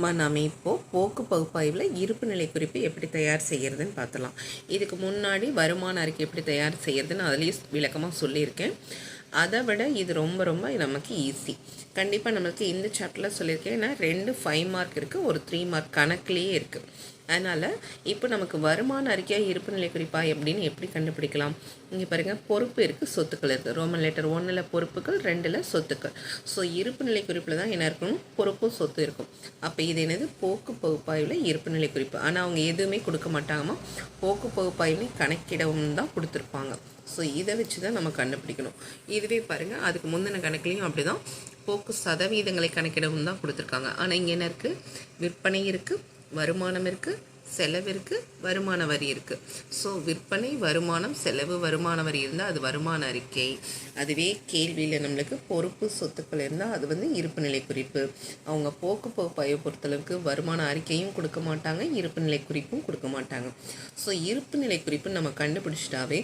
நம்ம இப்போது போக்கு பகுப்பாய்வில் இருப்பு நிலை குறிப்பு எப்படி தயார் செய்கிறதுன்னு பார்த்தலாம். இதுக்கு முன்னாடி வருமான அறிக்கை எப்படி தயார் செய்கிறதுன்னு அதுலேயும் விளக்கமாக சொல்லியிருக்கேன். அதை விட இது ரொம்ப ரொம்ப நமக்கு ஈஸி. கண்டிப்பாக நமக்கு இந்த சாப்டரில் சொல்லியிருக்கேன். ஏன்னா 2 5 மார்க் இருக்குது, ஒரு 3 மார்க் கணக்குலேயே இருக்குது. அதனால் இப்போ நமக்கு வருமான அறிக்கையாக இருப்பு நிலை குறிப்பாக எப்படின்னு எப்படி கண்டுபிடிக்கலாம். இங்கே பாருங்கள், பொறுப்பு இருக்குது, சொத்துக்கள் இருக்குது. ரோமன் லெட்டர் 1ல் பொறுப்புகள், 2ல் சொத்துக்கள். ஸோ இருப்பு நிலை குறிப்பில் தான் என்ன இருக்கணும், பொறுப்பும் சொத்து இருக்கும். அப்போ இது என்னது, போக்கு பகுப்பாய்வில் இருப்பு நிலை குறிப்பு. ஆனால் அவங்க எதுவுமே கொடுக்க மாட்டாங்கம்மா, போக்கு பகுப்பாய்வில் கணக்கிடவும் தான் கொடுத்துருப்பாங்க. ஸோ இதை வச்சு தான் நம்ம கண்டுபிடிக்கணும். இதுவே பாருங்கள், அதுக்கு முந்தின கணக்குலையும் அப்படி தான் போக்கு சதவீதங்களை கணக்கிடவும் தான் கொடுத்துருக்காங்க. ஆனால் இங்கே என்ன இருக்குது, விற்பனை இருக்குது, வருமானம் இருக்குது, செலவு இருக்குது, வருமான வரி இருக்குது. ஸோ விற்பனை, வருமானம், செலவு, வருமான வரி இருந்தால் அது வருமான அறிக்கை. அதுவே கேள்வியில் நம்மளுக்கு பொறுப்பு சொத்துக்கள் இருந்தால் அது இருப்பு நிலை குறிப்பு. அவங்க போக்கு பகுப்பாய்வை பொறுத்தளவுக்கு வருமான அறிக்கையும் கொடுக்க மாட்டாங்க, இருப்பு நிலை குறிப்பும் கொடுக்க மாட்டாங்க. ஸோ இருப்பு நிலை குறிப்பு நம்ம கண்டுபிடிச்சிட்டாவே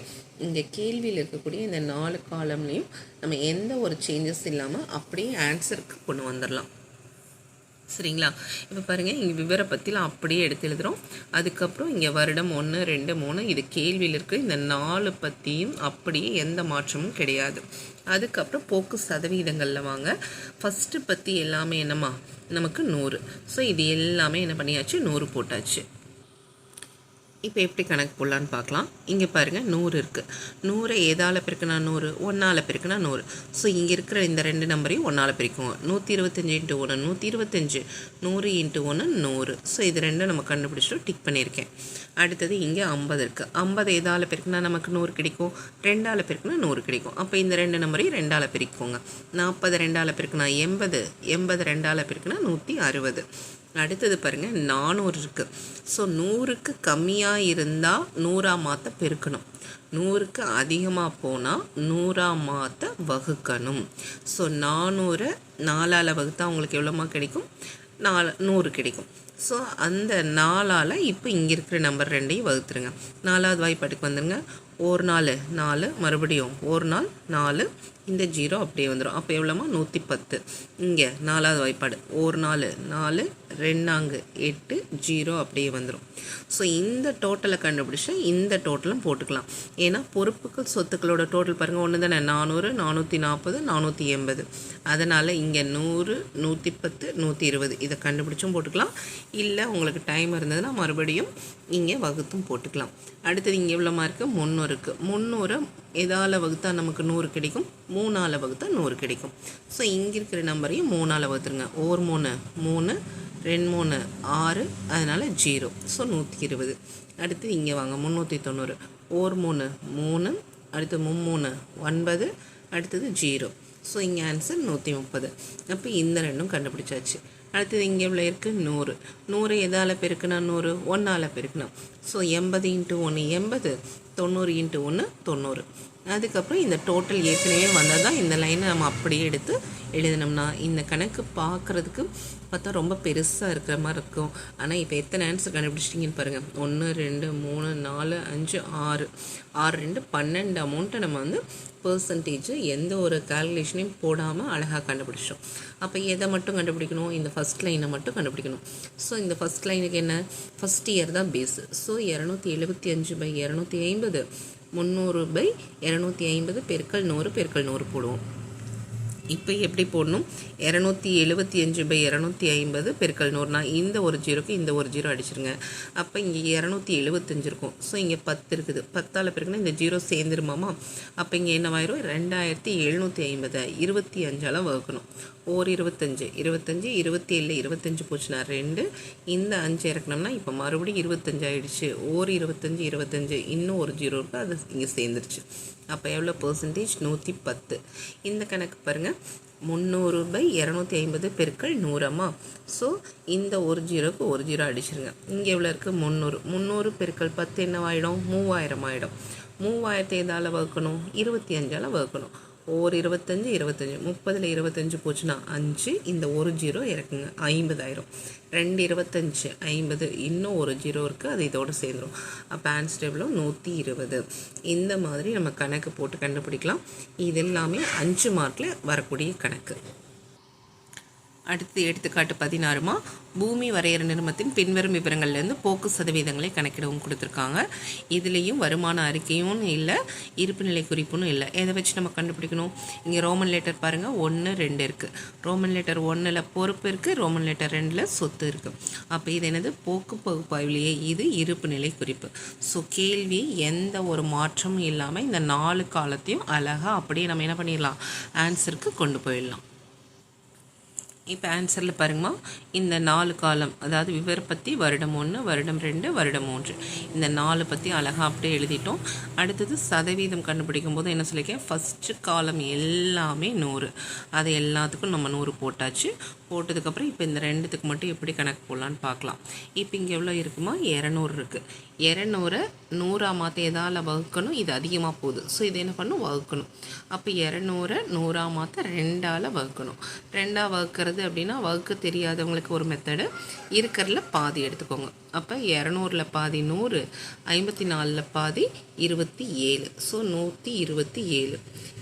இங்கே கேள்வியில் இருக்கக்கூடிய இந்த 4 காலம்லேயும் நம்ம எந்த ஒரு சேஞ்சஸ் இல்லாமல் அப்படியே ஆன்சருக்கு கொண்டு வந்துடலாம். சரிங்களா? இப்போ பாருங்கள், இங்கே விவர பற்றிலாம் அப்படியே எடுத்து எழுதுகிறோம். அதுக்கப்புறம் இங்கே வருடம் 1 2 3 இது கேள்வியில் இருக்குது. இந்த 4 பற்றியும் அப்படியே எந்த மாற்றமும் கிடையாது. அதுக்கப்புறம் போக்கு சதவீதங்களில் வாங்க. ஃபஸ்ட்டு பற்றி எல்லாமே என்னம்மா, நமக்கு 100. ஸோ இது எல்லாமே என்ன பண்ணியாச்சு, 100 போட்டாச்சு. இப்போ எப்படி கணக்கு போடலான்னு பார்க்கலாம். இங்கே பாருங்கள், 100 இருக்குது. 100 எதால் பெருக்குனா 100, 1ஆல் பெருக்குனா 100. ஸோ இங்கே இருக்கிற இந்த 2 நம்பரையும் 1ஆல் பெருக்குவோங்க. 125 × 1 125, 100 × 1 100. ஸோ இது 2 நம்ம கண்டுபிடிச்சிட்டு டிக் பண்ணியிருக்கேன். அடுத்தது இங்கே 50 இருக்குது. 50 எதால் பெருக்குனா நமக்கு 100 கிடைக்கும், 2ஆல் பெருக்குனா 100 கிடைக்கும். அப்போ இந்த 2 நம்பரையும் 2ஆல் பெருக்குவோங்க. 40 2ஆல் பெருக்குனா 80, 80 2ஆல் பெருக்குனா 160. அடுத்தது பாருங்கள், 400 இருக்குது. ஸோ 100க்கு கம்மியாக இருந்தால் 100ஆக மாற்ற பெருக்கணும், 100க்கு அதிகமாக போனால் 100ஆக மாற்ற வகுக்கணும். ஸோ 400 4ஆல் வகுத்தா உங்களுக்கு எவ்வளோமா கிடைக்கும், 100 கிடைக்கும். ஸோ அந்த 4ஆல் இப்போ இங்கே இருக்கிற நம்பர் 2ஐயும் வகுத்துருங்க. 4வது வாய்ப்பாட்டுக்கு வந்துடுங்க. 1 4 4, மறுபடியும் 1 4 4, இந்த 0 அப்படியே வந்துடும். அப்போ எவ்வளோமா, 110. இங்கே 4வது வாய்ப்பாடு 1 4 4, 2 8, 0 அப்படியே வந்துடும். ஸோ இந்த டோட்டலை கண்டுபிடிச்சி இந்த டோட்டலும் போட்டுக்கலாம். ஏன்னா பொறுப்புகள் சொத்துக்களோட டோட்டல் பாருங்கள் ஒன்று தானே, 400 440 480. அதனால் இங்கே 100 110 120 இதை கண்டுபிடிச்சும் போட்டுக்கலாம். இல்லை உங்களுக்கு டைம் இருந்ததுன்னா மறுபடியும் இங்கே வகுத்தும் போட்டுக்கலாம். அடுத்தது இங்கே எவ்வளோ மார்க்கு, 300 இருக்குது. 300 எதால் வகுத்தா நமக்கு 100 கிடைக்கும், 3ஆல் வகுத்தா 100 கிடைக்கும். ஸோ இங்கே இருக்கிற நம்பரையும் 3ஆல் வகுத்துருங்க. 1 3 3, 2 3 6, அதனால் 0. ஸோ 120. அடுத்து இங்கே வாங்க, 390. 1 3 3, அடுத்து 3 9, அடுத்தது 0. ஸோ இங்கே ஆன்சர் 130. அப்போ இந்த 2ம் கண்டுபிடிச்சாச்சு. அடுத்தது இங்கே எவ்வளோ இருக்குது, 100. 100 எதால் பெருக்குனா 100, 1ஆல் பெருக்குனா. ஸோ 80 × 1 80, 90 × 1 90. அதுக்கப்புறம் இந்த டோட்டல் ஏற்கனவே வந்தால் தான் இந்த லைனை நம்ம அப்படியே எடுத்து எழுதினோம்னா இந்த கணக்கு பார்க்குறதுக்கு பார்த்தா ரொம்ப பெருசாக இருக்கிற மாதிரி இருக்கும். ஆனால் இப்போ எத்தனை ஆன்சர் கண்டுபிடிச்சிட்டிங்கன்னு பாருங்கள். 1 2 3 4 5 6 6 2 12 அமௌண்ட்டை நம்ம பெர்சன்டேஜ் எந்த ஒரு கால்குலேஷனையும் போடாமல் அழகாக கண்டுபிடிச்சோம். அப்போ எதை மட்டும் கண்டுபிடிக்கணும், இந்த ஃபஸ்ட் லைனை மட்டும் கண்டுபிடிக்கணும். ஸோ இந்த ஃபஸ்ட் லைனுக்கு என்ன, ஃபஸ்ட் இயர் தான் பேஸு. ஸோ 275/250, 300/250 பெருக்கல் 100 பெருக்கல் 100 போடுவோம். இப்போ எப்படி போடணும், 275/250 பெருக்கல் 100னா இந்த ஒரு 0க்கு இந்த ஒரு 0 அடிச்சிருங்க. அப்போ இங்கே 275 இருக்கும். ஸோ இங்கே 10 இருக்குது, 10ஆல் பெருக்குன்னா இந்த 0 சேர்ந்துருமாமா. அப்போ இங்கே என்னவாயிரும், 2750 25ஆல் வகுக்கணும். 25 25 27 25 போச்சுன்னா 2, இந்த 5 இறக்கணும்னா இப்போ மறுபடியும் 25 ஆகிடுச்சு. 25 25, இன்னும் ஒரு 0 இருக்குது, அது இங்கே சேர்ந்துருச்சு. அப்போ எவ்வளோ பெர்சன்டேஜ், 110. இந்த கணக்கு பாருங்கள், 300/250 பெருக்கல் 100. ஸோ இந்த ஒரு 0க்கு ஒரு 0 அடிச்சிருங்க. இங்கே எவ்வளோ இருக்குது, 300. 300 பெருக்கல் 10 என்னவாயிடும், 3000 ஆகிடும். 3000 எதால் வகுக்கணும், 25ஆல் வகுக்கணும். 25 25, 30ல் 25 போச்சுன்னா 5, இந்த ஒரு 0 இறக்குங்க, 50000. 2 25 50, இன்னும் ஒரு 0 இருக்குது, அது இதோடு சேர்ந்துடும். அப்போ ஆன்சர் எவ்வளோ, 120. இந்த மாதிரி நம்ம கணக்கு போட்டு கண்டுபிடிக்கலாம். இது எல்லாமே 5 மார்க்கில் வரக்கூடிய கணக்கு. அடுத்து எடுத்துக்காட்டு 16மா பூமி வரையறை நிறுவனத்தின் பின்வரும் விவரங்கள்லேருந்து போக்கு சதவீதங்களை கணக்கிடவும் கொடுத்துருக்காங்க. இதுலேயும் வருமான அறிக்கையும் இல்லை, இருப்புநிலை குறிப்பும் இல்லை. எதை வச்சு நம்ம கண்டுபிடிக்கணும்? இங்கே ரோமன் லெட்டர் பாருங்கள் 1, 2 இருக்குது. ரோமன் லெட்டர் 1ல் பொறுப்பு இருக்குது, ரோமன் லெட்டர் 2ல் சொத்து இருக்குது. அப்போ இது என்னது? போக்கு பகுப்பாய்விலேயே இது இருப்புநிலை குறிப்பு. ஸோ கேள்வி எந்த ஒரு மாற்றமும் இல்லாமல் இந்த 4 காலத்தையும் அழகாக அப்படியே நம்ம என்ன பண்ணிடலாம்? ஆன்சருக்கு கொண்டு போயிடலாம். இப்போ ஆன்சரில் பாருங்கம்மா, இந்த 4 காலம், அதாவது விவர பற்றி வருடம் 1, வருடம் 2, வருடம் 3, இந்த 4 பற்றி அழகாக அப்படியே எழுதிட்டோம். அடுத்தது சதவீதம் கண்டுபிடிக்கும் போது என்ன சொல்லியிருக்கேன்? ஃபஸ்ட்டு காலம் எல்லாமே 100, அது எல்லாத்துக்கும் நம்ம 100 போட்டாச்சு. போட்டதுக்கப்புறம் இப்போ இந்த 2த்துக்கு மட்டும் எப்படி கணக்கு போடலான்னு பார்க்கலாம். இப்போ இங்கே எவ்வளோ இருக்குமா? 200 இருக்குது. 200 100 மாற்ற எதால் வகுக்கணும்? இது அதிகமாக போகுது, ஸோ இது என்ன பண்ணணும்? வகுக்கணும். அப்போ 200 100 மாற்ற 2ஆல் வகுக்கணும். 2ஆ வகுக்கிறது அப்படின்னா வகுக்க தெரியாதவங்களுக்கு ஒரு மெத்தடு, இருக்கிறதுல பாதி எடுத்துக்கோங்க. அப்போ 200ல் பாதி 100, 54ல் பாதி 27, ஸோ 127.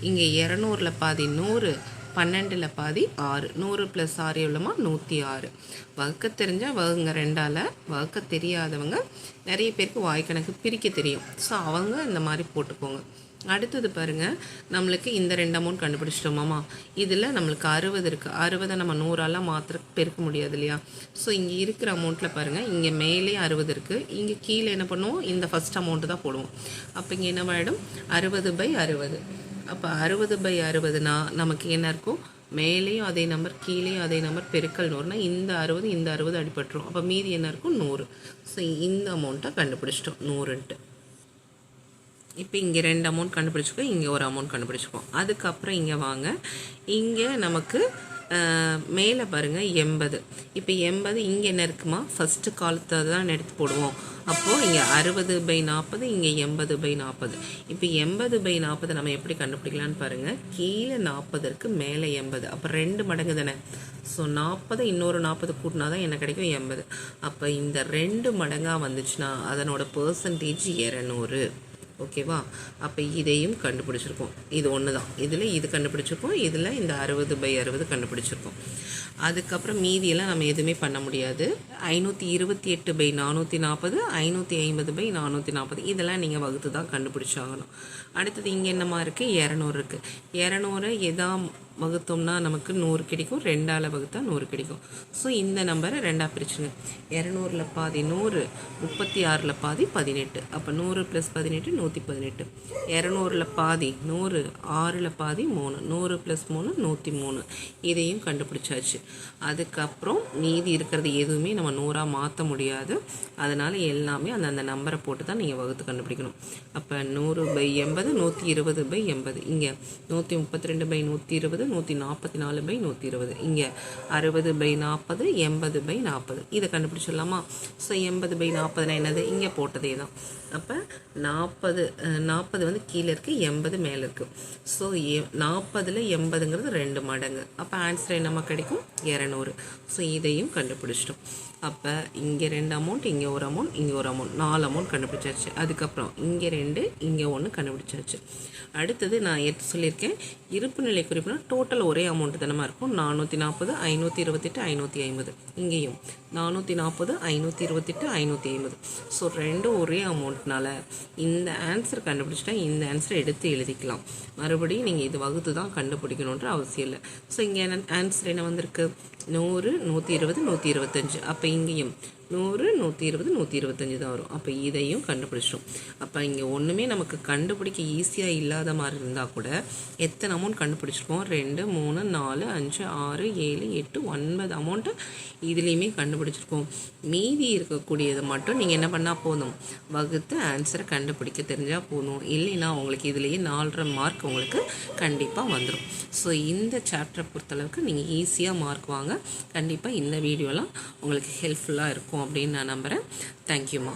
இங்கே 200ல் பாதி 100, 12ல் பாதி 6, 100 + 6 எவ்வளோமா? 106. வகுக்க தெரிஞ்சால் வகுங்க 2ஆல், வகுக்க தெரியாதவங்க நிறைய பேருக்கு வாய்க்கணக்கு பிரிக்க தெரியும், ஸோ அவங்க இந்த மாதிரி போட்டுக்கோங்க. அடுத்தது பாருங்கள், நம்மளுக்கு இந்த 2 அமௌண்ட் கண்டுபிடிச்சிட்டோமாம்மா. இதில் நம்மளுக்கு 60 இருக்குது. 60 நம்ம 100ஆல் மாத்திர பெருக்க முடியாது இல்லையா? ஸோ இங்கே இருக்கிற அமௌண்ட்டில் பாருங்கள், இங்கே மேலே 60 இருக்குது, இங்கே கீழே என்ன பண்ணுவோம்? இந்த ஃபஸ்ட் அமௌண்ட்டு தான் போடுவோம். அப்போ இங்கே என்ன ஆகிடும்? 60/60. அப்போ 60/60னா நமக்கு என்ன இருக்கும்? மேலேயும் அதே நம்பர், கீழேயும் அதே நம்பர், பெருக்கல் 100னா இந்த 60 இந்த 60 அடிபட்டுரும். அப்போ மீதி என்ன இருக்கும்? 100. ஸோ இந்த அமௌண்ட்டை கண்டுபிடிச்சிட்டோம் 100ன்ட்டு. இப்போ இங்கே 2 அமௌண்ட் கண்டுபிடிச்சிக்கோம், இங்கே ஒரு அமௌண்ட் கண்டுபிடிச்சிக்கோம். அதுக்கப்புறம் இங்கே வாங்க, இங்கே நமக்கு மேலே பாருங்கள் 80. இப்போ 80 இங்கே என்ன இருக்குமா? ஃபஸ்ட்டு காலத்தை தான் எடுத்து போடுவோம். அப்போது இங்கே 60/40, இங்கே 80/40. இப்போ 80/40 நம்ம எப்படி கண்டுபிடிக்கலான்னு பாருங்கள். கீழே 40 இருக்குது, மேலே 80. அப்போ 2 மடங்கு தானே. ஸோ 40 இன்னொரு 40 கூட்டினா தான் என்ன கிடைக்கும்? 80. அப்போ இந்த 2 மடங்காக வந்துச்சுன்னா அதனோட பர்சன்டேஜ் 200. ஓகேவா? அப்போ இதையும் கண்டுபிடிச்சிருக்கோம். இது ஒன்று தான், இதில் இது கண்டுபிடிச்சிருக்கோம், இதில் இந்த 60/60 கண்டுபிடிச்சிருக்கோம். அதுக்கப்புறம் மீதியெல்லாம் நம்ம எதுவுமே பண்ண முடியாது. 528/440, 550/440, இதெல்லாம் நீங்கள் வகுத்து தான் கண்டுபிடிச்சாகணும். அடுத்தது இங்கே என்னமா இருக்குது? 200 இருக்குது. 200 எதா வகுத்தோம்னா நமக்கு 100 கிடைக்கும், 2ஆல் வகுத்தா 100 கிடைக்கும். ஸோ இந்த நம்பரை 2ஆக பிரிச்சுங்க. 200ல் பாதி 100, 36ல் பாதி 18. அப்போ 100 + 18 118. 200ல் பாதி 100, 6ல் பாதி 3, 100 + 3 103. இதையும் கண்டுபிடிச்சாச்சு. அதுக்கப்புறம் மீதி இருக்கிறது எதுவுமே நம்ம 100ஆக மாற்ற முடியாது, அதனால் எல்லாமே அந்த நம்பரை போட்டு தான் நீங்கள் வகுத்து கண்டுபிடிக்கணும். அப்போ 100/80 120/80. இங்கே 132/120, 144/120. இங்கே 60/40, 80/40. இதை கண்டுபிடிச்சிடலாமா? ஸோ 80/40 என்னது? இங்கே போட்டதே தான். அப்போ 40 வந்து கீழே இருக்குது, 80 மேலே இருக்குது. ஸோ 40ல் 80ங்கிறது 2 மடங்கு. அப்போ ஆன்சர் என்னமா கிடைக்கும்? 200. ஸோ இதையும் கண்டுபிடிச்சிட்டோம். அப்போ இங்கே 2 அமௌண்ட், இங்கே ஒரு அமௌண்ட், இங்கே ஒரு அமௌண்ட், 4 அமௌண்ட் கண்டுபிடிச்சாச்சு. அதுக்கப்புறம் இங்கே 2, இங்கே 1 கண்டுபிடிச்சாச்சு. அடுத்தது நான் எடுத்து சொல்லியிருக்கேன், இருப்பு நிலை குறிப்புனா டோட்டல் ஒரே அமௌண்ட்டு தானமாக இருக்கும். 440, 528, 550. இங்கேயும் 440, 528, 550. ஸோ 2 ஒரே அமௌண்ட்னால இந்த ஆன்சர் கண்டுபிடிச்சிட்டா இந்த ஆன்சரை எடுத்து எழுதிக்கலாம். மறுபடியும் நீங்கள் இது வகுத்து தான் கண்டுபிடிக்கணுன்ற அவசியம் இல்லை. ஸோ இங்கே ஆன்சர் என்ன வந்திருக்கு? 100, 120, 125. அப்போ இங்கேயும் 100, 120, 125 தான் வரும். அப்போ இதையும் கண்டுபிடிச்சிடும். அப்போ இங்கே ஒன்றுமே நமக்கு கண்டுபிடிக்க ஈஸியாக இல்லாத மாதிரி இருந்தால் கூட எத்தனை அமௌண்ட் கண்டுபிடிச்சிருக்கோம்? 2, 3, 4, 5, 6, 7, 8, 9 அமௌண்ட்டு இதுலேயுமே கண்டுபிடிச்சிருக்கோம். மீதி இருக்கக்கூடியதை மட்டும் நீங்கள் என்ன பண்ணால் போதும்? வகுத்து ஆன்சரை கண்டுபிடிக்க தெரிஞ்சால் போதும். இல்லைன்னா உங்களுக்கு இதுலேயே 4.5 மார்க் உங்களுக்கு கண்டிப்பாக வந்துடும். ஸோ இந்த சாப்டரை பொறுத்தளவுக்கு நீங்கள் ஈஸியாக மார்க் வாங்க. கண்டிப்பாக இந்த வீடியோலாம் உங்களுக்கு ஹெல்ப்ஃபுல்லாக இருக்கும் அப்படின்னு நான் நம்புகிறேன். தேங்க்யூம்மா.